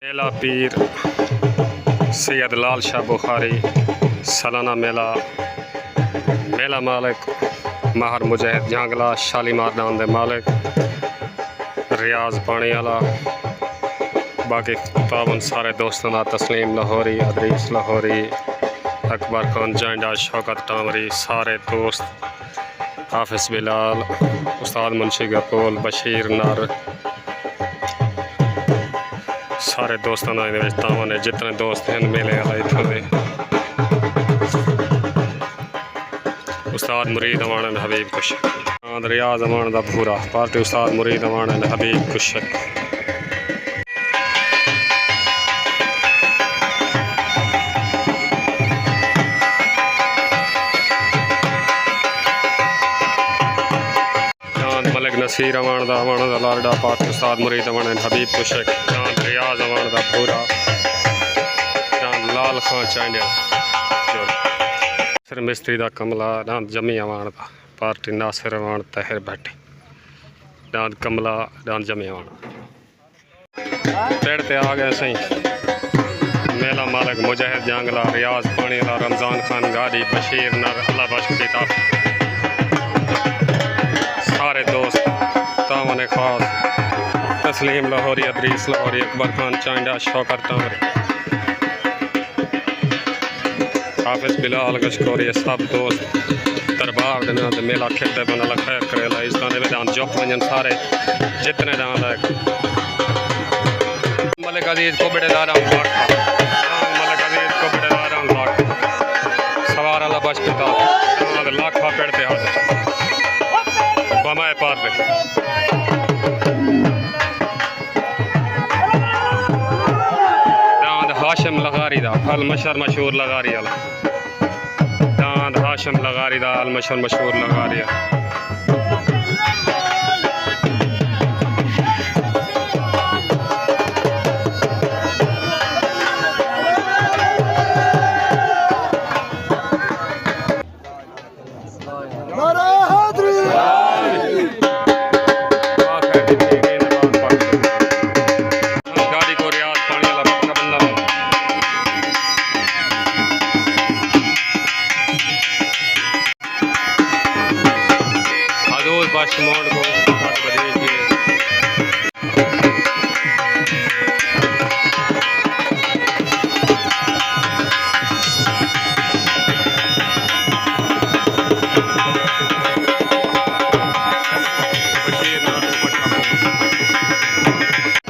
मेला पीर सैयद लाल शाह बुखारी सालाना मेला मेला मालिक माहर मुजाहिद जहांगला शालीमार नाम दे मालिक रियाज पानी वाला बाकी तावन सारे दोस्तों का तस्लीम लाहौरी अदरीस लाहौरी अकबर खान जांडा शौकत टामरी सारे दोस्त हाफिज बिलाल उस्ताद मुंशी गपोल बशीर नर सारे दोस्तों का ने जितने दोस्त हैं मेले वाला इतों के उस्ताद मुरीद अमान हबीब कुशक रियाज अमान का पूरा पार्टी उस्ताद मुरीद अमान हबीब कुशक मलिक नसीर अमान का लाडा पार्टी उस्ताद मुरीद अमान हबीब कुशक रियाज अमान का पूरा लाल खां चांडिया नासिर मिस्त्री का कमला डांद जमी अमान का पार्टी नासिर अमान तहर भट्टी डांद कमला डांद जमी अमान पेड़ ते आ गए सही मेला मालिक मुजाहिद जंगला रियाज पानी वाला रमजान खान गाड़ी बशीर नर अल्लाह बख्श पिता सारे दोस्त तावन खास तस्लीम लाहौरी अदरीस लाहौरी अकबर खान चांडा शौकत टामरी हाफिज बिलाल गशकोरी सब दोस्त दरबार दिन मेला खेते बना खैर करेला इस गाने में दान जोक वंजन सारे जितने दान मलिक अजीज को बड़ेदार मलिक अजीज को बड़ेदार लाख सवार अल्लाह बच पिता लाख पेड़ते हाथ बमाए पार दांद हाशिम लगारी दा अल मशहूर मशहूर लगारी वाला दांद हाशिम लगारी दा अल मशहूर मशहूर लगारी मोड़ को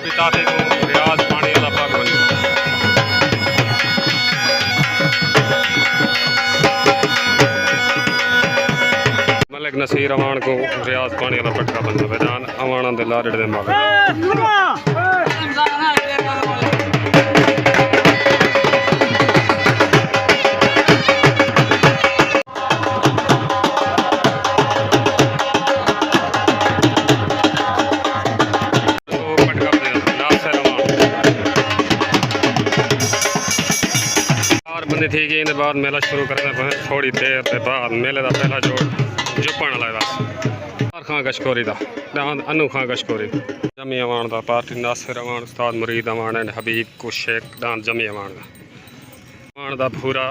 पिताफे को रियाज पानी वाला पाक बनी मलिक नसीर अमान को रियाज पानी वाला पटका बनना मैदान अमान दे लाड़े दे मालिक थी कि इन बाद मेला शुरू करने पर थोड़ी देर के बाद मेले का पहला जोड़ जुपण वाला बस खां गशकोरी का दांद अनु खां गशकोरी जमी अमान का पार्टी नासिर अमान उस्ताद मुरीद अमान एंड हबीब कुशेक दांद जमी अमान का अमान का पूरा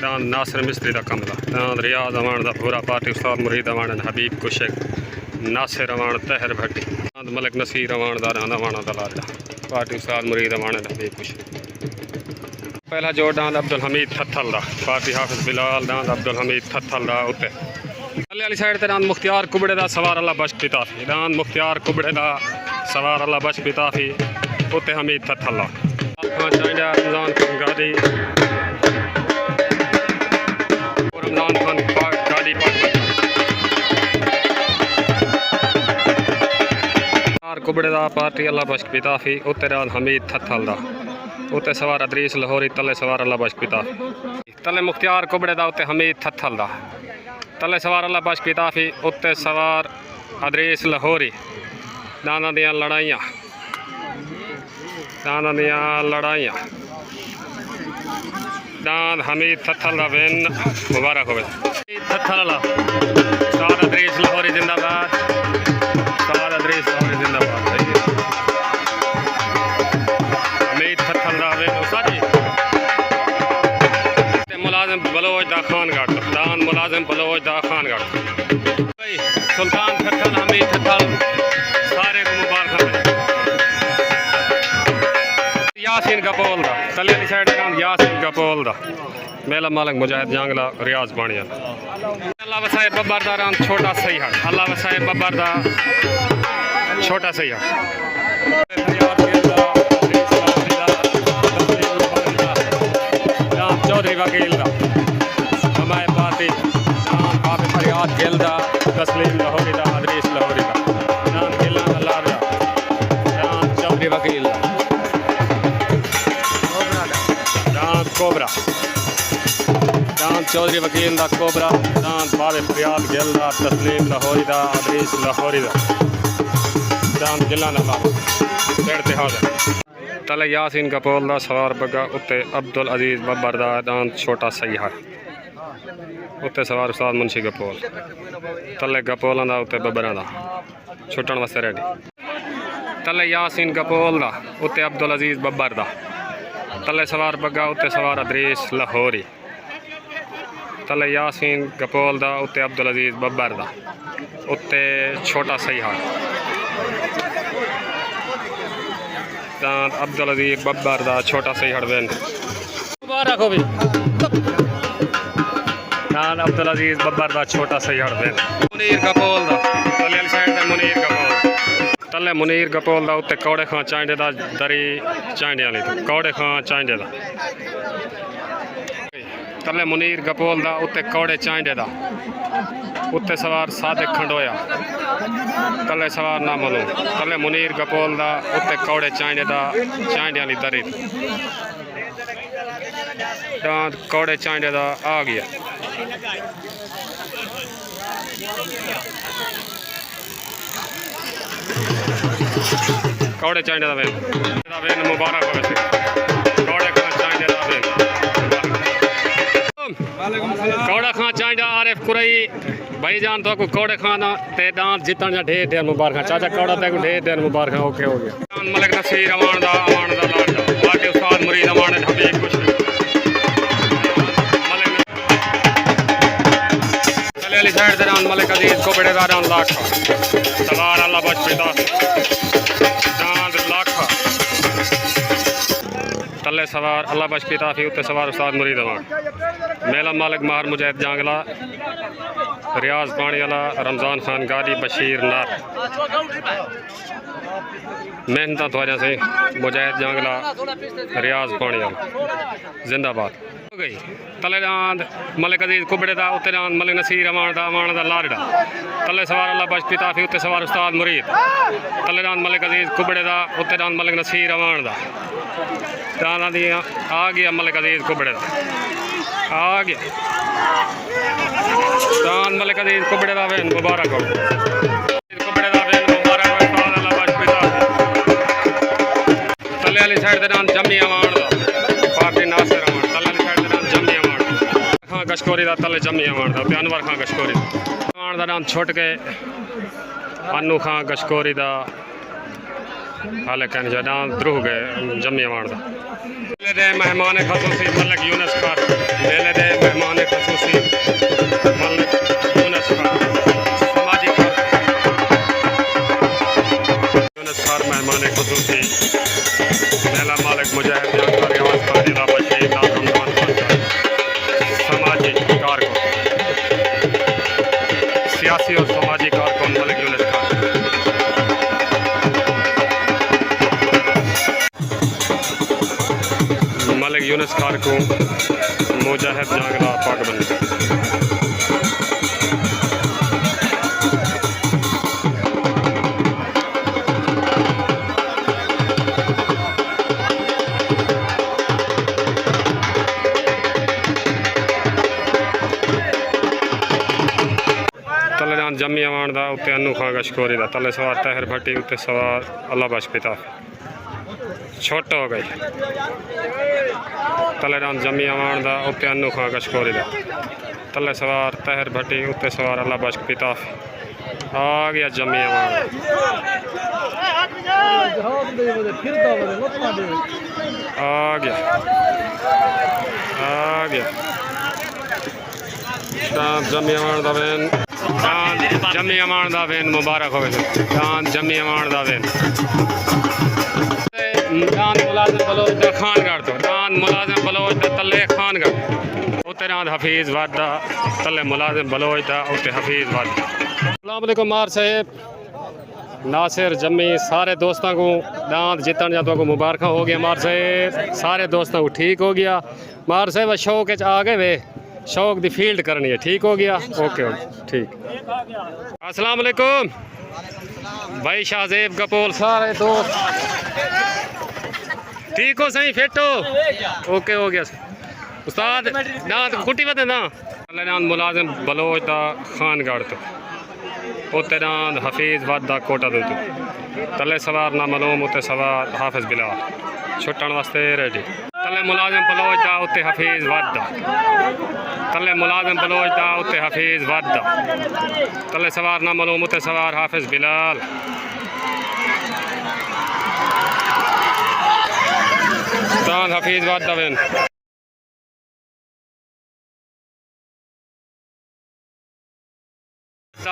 दांद नासिर मिस्त्री का कमला दांद रियाज अमान का पूरा पार्टी उस्ताद मुरीद अमान एंड हबीब कुशेक नासिर अमान तहर भट्टी दांद मलिक नसीर अमान का दांद अमान का लाडा पार्टी उस्ताद मुरीद अमान एंड हबीब कुशेक पहला जोड़ दांद अब्दुल हमीद थत्थल दा पार्टी हाफिज बिलाल दांद अब्दुल हमीद थत्थल दा उत्ते थल्ले वाली साइड ते दांद मुख्तियार कुबड़े दा सवार अल्लाह बख्श पिताफी दांद मुख्तियार कुबड़े दा सवार अल्लाह बख्श पिताफी उत्ते हमीद थत्थल दा चांडा रमजान खान गाड़ी रमजान खान गाड़ी कुबड़े दा पार्टी अल्लाह बख्श पिताफी उत्ते दांद हमीद थत्थल दा उत्ते सवार अदरीस लाहौरी तले सवार अल्लाह बख्श पिता तले मुख्तियार कुबड़े दा उत्ते हमीद थत्थल दा तले सवार अल्लाह बख्श पिताफी उत्ते सवार अदरीस लाहौरी दाना दियां लड़ाइयाँ दांद हमीद थत्थल दा विन मुबारक होवे थत्थल वाला उस्ताद अदरीस लाहौरी जिंदाबाद उस्ताद अदरीस लाहौरी जिंदाबाद मुलाजिम बलोच दा खानगढ़ दान मुलाजिम बलोच दा खानगढ़ सुल्तान ठठल हमीद ठठल सारे को मुबारक यासीन गपोल दा तले दी साइड नाम यासीन गपोल दा मेला मालिक मुजाहिद जंगला रियाज बाणिया अल्लाह वसाए बब्बरदारान छोटा सही है अल्लाह वसाए बब्बरदा छोटा सही है चौधरी वकील दा हमारे पार्टी बाबे फरियाद गिल दा तस्लीम लाहौरी दा अदरीस लाहौरी दा नाम गिला अल्लाह दा नाम चौधरी वकील दा नाम कोबरा नाम चौधरी वकील दा कोबरा नाम बाबे फरियाद गिल दा तस्लीम लाहौरी दा अदरीस लाहौरी दा नाम गिला अल्लाह तेड़ते हाज़र तले यासीन गपोल दा सवार बगा उत्ते अब्दुल अजीज बब्बर दा दान छोटा सही है उत्ते सवार उस्ताद मुंशी गपोल तले गपोलों दा उत्ते बब्बरां दा छुट्टन वास्ते रेडी तले यासीन गपोल दा उत्ते अब्दुल अजीज बब्बर दा तले सवार बगा उत्ते सवार अदरीस लाहौरी तले यासीन गपोल दा उत्ते अब्दुल अजीज बब्बर दा उत्ते छोटा सही है अब्दुल अजीज बब्बर दा छोटा सही हड़वेन मुबारक हो भी अब्दुल अजीज बब्बर दा छोटा सही हड़वेन मुनीर गपोल दा तले साइड ते मुनीर गपोल तले मुनीर गपोल दा उत्ते कौड़े खां चांडे दा दरी चांडे वाली कौड़े खां चांडे दा तले मुनीर गपोल दा उत्ते कौड़े चांडे दा उत्ते सवार सादिक खंडोया तले सवार ना मलो तले मुनीर गपोल दा उत्ते कौड़े चांडे दा चांडे वाली दरी कौड़े चांडे दा आ गया कौड़े चांडे दा वेन मुबारक हो वैसे कौड़े खां चांडे दा वेन कौड़ा खां चांडा आरिफ कुरई भाई जान तो को कौड़े खाना ते दांत जितन जा ढेर ढेर मुबारक चाचा कौड़ा ते को ढेर ढेर मुबारक ओके हो गया मलिक नसीर अमान दा लाडा बाकी उस्ताद मुरीद अमान हबीब कुछ चले अली साइड दे मलिक अजीज को बड़ेदार लाख सवार अल्लाह बच पिता दांत लाख तले सवार अल्लाह बच पिता फी उत्ते सवार उस्ताद मुरीद अमान मेला मालिक माहर मुजाहिद जांगला रियाज पानी वाला रमज़ान खान गादी बशीर नार मेहनत वजह से मुजाहिद जांगला रियाज पानी वाला जिंदाबाद हो गई तले रांद मलिक अजीज कुबड़े दा उत्ते रांद मलिक नसीर अमान दा लाडा तले सवार अल्लाह बच पिता फी उत्ते सवार उस्ताद मुरीद तले रांद मलिक अजीज कुबड़े दा उत्ते रांद मलिक नसीर अमान दा दाना दी आ गया मलिक अजीज कुबड़े दा आ गया दान मलिक अजीज कुबड़े दा वेन मुबारक हो कुबड़े दा वेन मुबारक हो उस्ताद अल्लाह बच पिता तले वाली साइड दे नाम जमी अमान दा पार्टी नासिर अमान तले वाली साइड दे नाम जमी अमान खां गशकोरी दा तले जमी अमान दा ते अनवर खां गशकोरी अमान दा नाम छोट के अनु खां गशकोरी दा हाले कहने जा नाम द्रुह गए जमी अमान दा मेले दे मेहमान खसूसी मलिक यूनस खान मेले दे मेहमान खसूसी मलिक यूनस खान समाजी यूनस खान मेहमान खसूसी मेला मालिक मुजाहिद जांगला रियाज खान जिला बशीर नाम रमज़ान खान समाजी कारकुन सियासी और समाजी कारकुन मलिक यूनस खान मलिक यूनस खान को मुजाहिद जांगला पाकबंदी तले जान जमी अवान दा उत्ते अनु खां गशकोरी दा तले सवार तहर भट्टी उत्ते सवार अल्लाह बख्श पिता छोट हो गई तले राम जमी अवान दा उत्ते अनु खां गशकोरी दा तले सवार तहर भट्टी उत्ते सवार अल्लाह बख्श पिता आ गया जमी अवान आ गया चांद जमी अमान दा वैन चांद जमी अमान दा वैन मुबारक होवे चांद जमी अमान दा वैन चांद मुलाजिम बलोच दा खानगढ़ तो चांद मुलाजिम बलोच दा तले खानगढ़ उत्ते रांद हफीज वादा तले मुलाजिम बलोच दा उत्ते हफीज वादा। अस्सलाम वालेकुम मार साहब नासिर जमी सारे दोस्तों को दांत जितन जाता को मुबारक हो गया मार साहब सारे दोस्तों को ठीक हो गया मार साहब शौक आ गए वे शौक दी फील्ड करनी है ठीक हो गया ओके ठीक। अस्सलाम वालेकुम भाई शाहजेब कपूर सारे दोस्त ठीक हो सही फिट हो ओके हो गया उस्ताद दांत कुटी बदे ना मुलाजिम बलोच दा खानगढ़ तो उत्ते रांद हफीज वादा कोटा दे तले सवार ना मलूम उत्ते सवार हाफिज बिलाल छुट्टन वास्ते रेडी तले मुलाजिम बलोच दा उत्ते हफीज वादा तले मुलाजिम बलोच दा उत्ते हफीज वादा तले सवार ना मलूम उत्ते सवार हाफिज बिलाल दांत हफीज वादा वेन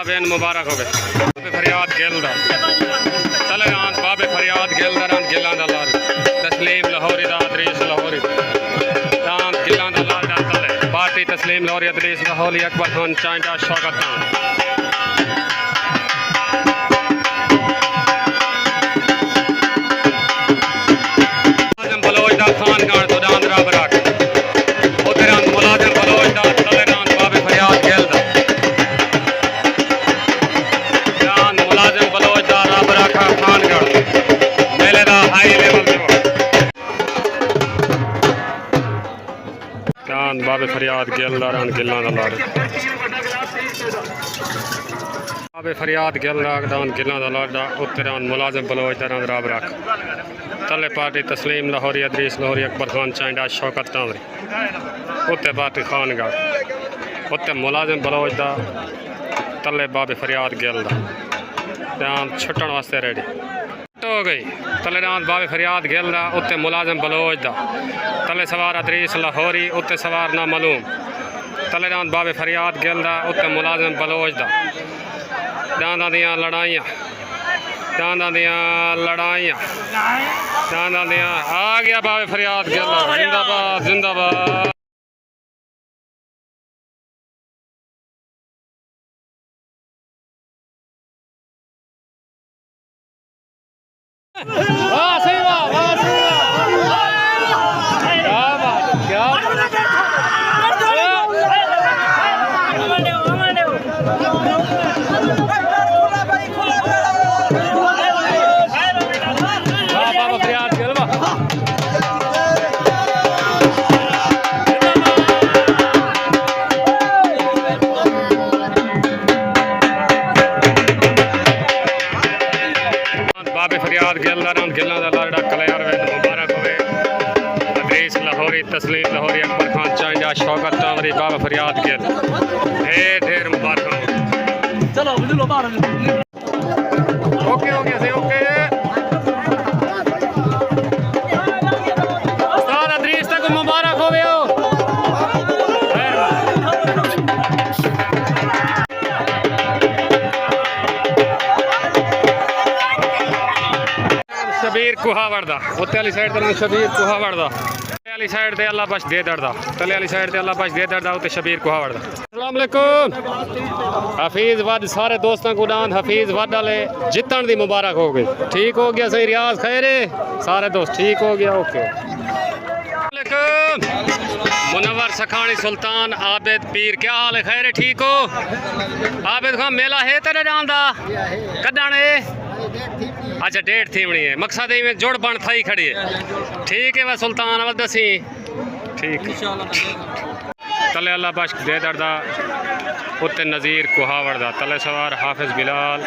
बेन मुबारक हो गए फरियाद गेलदा तले रांद बाबे फरियाद गेलदा रांद गिलां दा लाल तस्लीम लाहौरी दा अदरीस लाहौरी रांद गिलां दा लाल दा तले पार्टी तस्लीम लाहौरी अदरीस लाहौरी अकबर खान चांटा शौकत खान मुलाजिम बलोच दा खानगढ़ तो रांद राबरा उते रांद मुलाजिम बलोच दा तले रांद बाबे फरियाद गेलदा खानगढ़ मेले दा हाई लेवल ते चांद बाबे फरियाद गेलदारान गिलां दा लाड़ बाबे फरियाद गेलदारान गिलां दा लाड़ा उत्ते रान मुलाजिम बलोच दरान राब रख तले पार्टी तस्लीम लाहौरी अदरीस लाहौरी अकबर खान चांडा शौकत तांवरी उत्ते पार्टी खानगढ़ उत्ते मुलाजिम बलोच दा तले बाबे फरियाद गेलदा रांद छुट्टन वास्ते रेडी हो गई तले रांद बाबे फरियाद गेलदा उत्ते मुलाजिम बलोच दा तले सवार अदरीस लाहौरी उत्ते सवार ना मलूम तले रांद बाबे फरियाद गेलदा उत्ते मुलाजिम बलोच दा दांदा दियां लड़ाइयां आ गया बाबे फरियाद गेलदा जिंदाबाद जिंदाबाद वाह सही वाह वाह सही वाह क्या बात क्या बाबा फरियाद गलबा फरियाद गेलदारान गिलां दा लाड़ा कलयार वे मुबारक होवे अदरीस लाहौरी तस्लीम लाहौरी अकबर खान चांडा शौकत तांवरी बाबा फरियाद गेल ढेर ढेर मुबारक चलो लो बाहर ओके ओके से ओके उस्ताद अदरीस तक मुबारक होवे शबीर कुहावड़ दा उत्ते वाली साइड ते शबीर कुहावड़ दा तले वाली साइड ते अल्लाह बख्श दे दर्दा तले वाली साइड ते अल्लाह बख्श दे दर्दा उत्ते शबीर कुहावड़ दा। अस्सलाम वालेकुम हफीज वद सारे दोस्तों को दांत हफीज वद वाले जितन दी मुबारक हो गई ठीक हो गया सही रियाज खैरे सारे दोस्त ठीक हो गया ओके। मुनव्वर सखानी सुल्तान आबिद पीर क्या हाल है खैर ठीक हो आबिद खान मेला है तेरे जान दा कदण है अच्छा डेट थीवनी है मकसद में जोड़ बन थी खड़ी है ठीक है वह सुल्तान वह दसी ठीक तले अल्लाह बख्श दे दर्दा उत्ते नज़ीर कुहावड़ दा तले सवार हाफिज बिलाल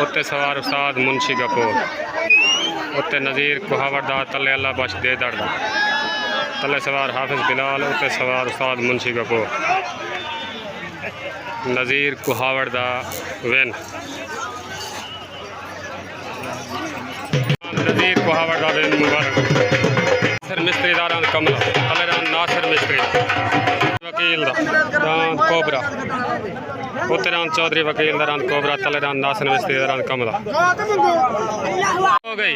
उत्ते सवार उस्ताद मुंशी गफूर उत्ते नज़ीर कुहावड़ दा तले अल्लाह बख्श दे दर्दा तले सवार हाफिज बिलाल उत्ते सवार उस्ताद मुंशी गफूर नज़ीर कुहावड़ दा वेन नज़ीर कुहावड़ दा वेन मुबारक नासिर मिस्त्री दारान कमला तले नासिर मिस्त्री वकील रांद कोबरा उत्ते रांद चौधरी वकील रांद कोबरा तले रांद नासिर मिस्त्री रांद कमला हो गई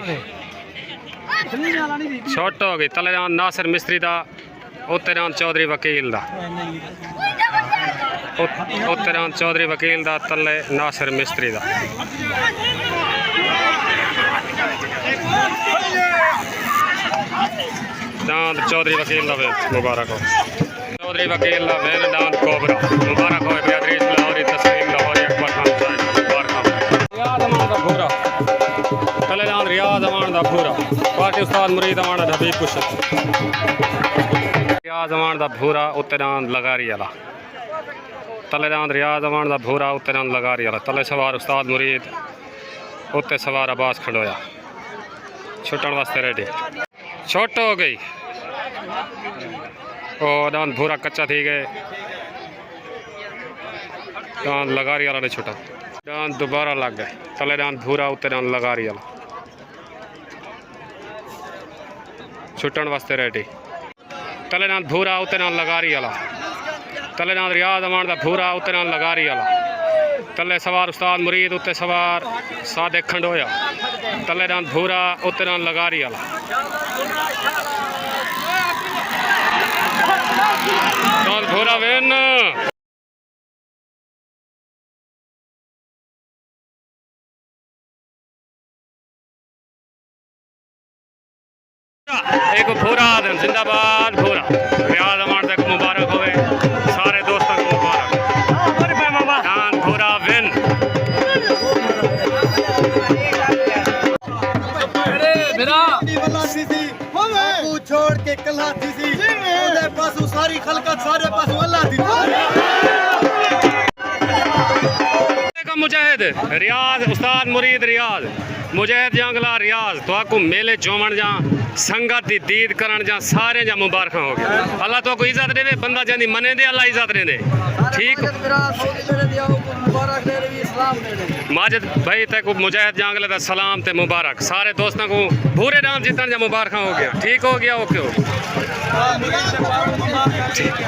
शॉर्ट हो गई तले रांद नासिर मिस्त्री दा उत्ते रांद चौधरी वकील दा उत्ते रांद चौधरी वकील दा तले नासिर मिस्त्री दा दांत चौधरी वकील दा मुबारक हो चौधरी वकील दा वैन दांत कोबरा मुबारक हो बेहतरीन लाहौरी तस्लीम लाहौरी अकबर खान साहब मुबारक हो रियाज अमान दा भूरा तले दांत रियाज अमान दा भूरा पार्टी उस्ताद मुरीद अमान दा हबीब कुश रियाज अमान दा भूरा उत्ते दांत लगारी वाला तले दांत रियाज अमान दा भूरा उत्ते दांत लगारी वाला तले सवार उस्ताद मुरीद उत्ते सवार अब्बास खंडोया छुट्टन वास्ते रेडी छोट हो गई ओ दांत भूरा कच्चा थी गए दांत लगारी वाला ने छुटा दांत दोबारा लग गए तले दांत भूरा उत्ते दांत लगारी वाला छुट्टन वास्ते रेडी तले दांत भूरा उत्ते दांत लगारी वाला तले दांत रियाज अमान दा भूरा उत्ते दांत लगारी वाला तले सवार उस्ताद मुरीद उत्ते सवार सादिक खंडोया तले दांत भूरा उत्ते दांत लगारी वाला दांत भूरा वेन एक भूरा दिन जिंदाबाद भूरा रियाज अमान तक मुबारक होवे सारे दोस्तों को मुबारक दांत भूरा वेन छोड़ के कलाती सी ओदे पासों सारी खलकत सारे पासों अल्लाह दी का मुजाहिद रियाज उस्ताद मुरीद रियाज मुजाहिद जंगला रियाज तो आपको मेले जोमन जा संगत दी दीद करन जा सारे जा मुबारक हो गया अल्लाह तो को इज्जत देवे बंदा जानी मने दे अल्लाह इज्जत दे ठीक माजिद भाई तक मुजाहिद जंगले दा सलाम ते मुबारक सारे दोस्तों को भूरे डांस जीतन जा मुबारक हो गया ठीक हो गया ओके हो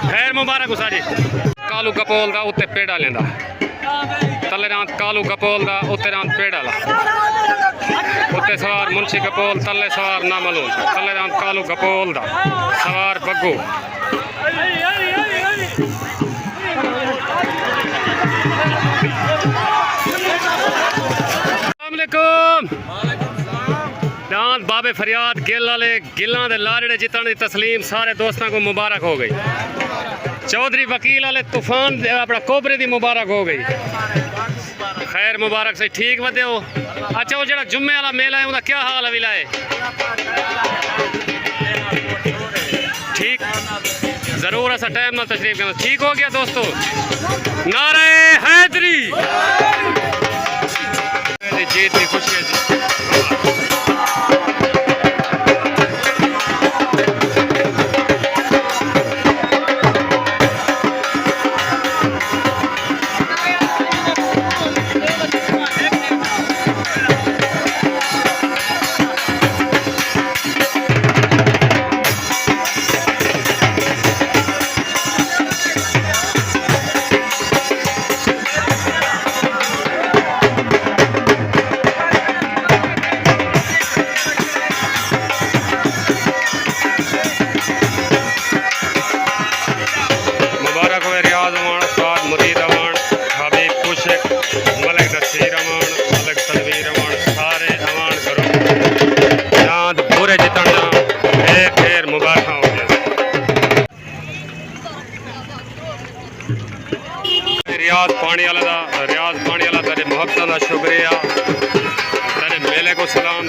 खैर मुबारक उसा जी कालू कपोल दा उत्ते पेड़ा लेंदा तले रात कालू कपोल दा उत्ते रात पेड़ा ला उत्ते सवार मुंशी कपोल तले सवार नामलूम तले रात कालू कपोल दा सवार बग्गू दांत बाबे फरियाद गिल वाले गिलों के लाड़े जितने की तस्लीम सारे दोस्तों को मुबारक हो गई चौधरी वकील वाले तूफान अपना कोबरे की मुबारक हो गई खैर मुबारक से ठीक बदे हो अच्छा वो जो जुम्मे वाला मेला है उसका क्या हाल है विलाए ठीक जरूर ऐसा टाइम ना तशरीफ करना ठीक हो गया दोस्तों नारे हैदरी जीत की खुशी है जी रियाज पानी वाला तेरे मुहब्बत का शुक्रिया तेरे मेले को सलाम।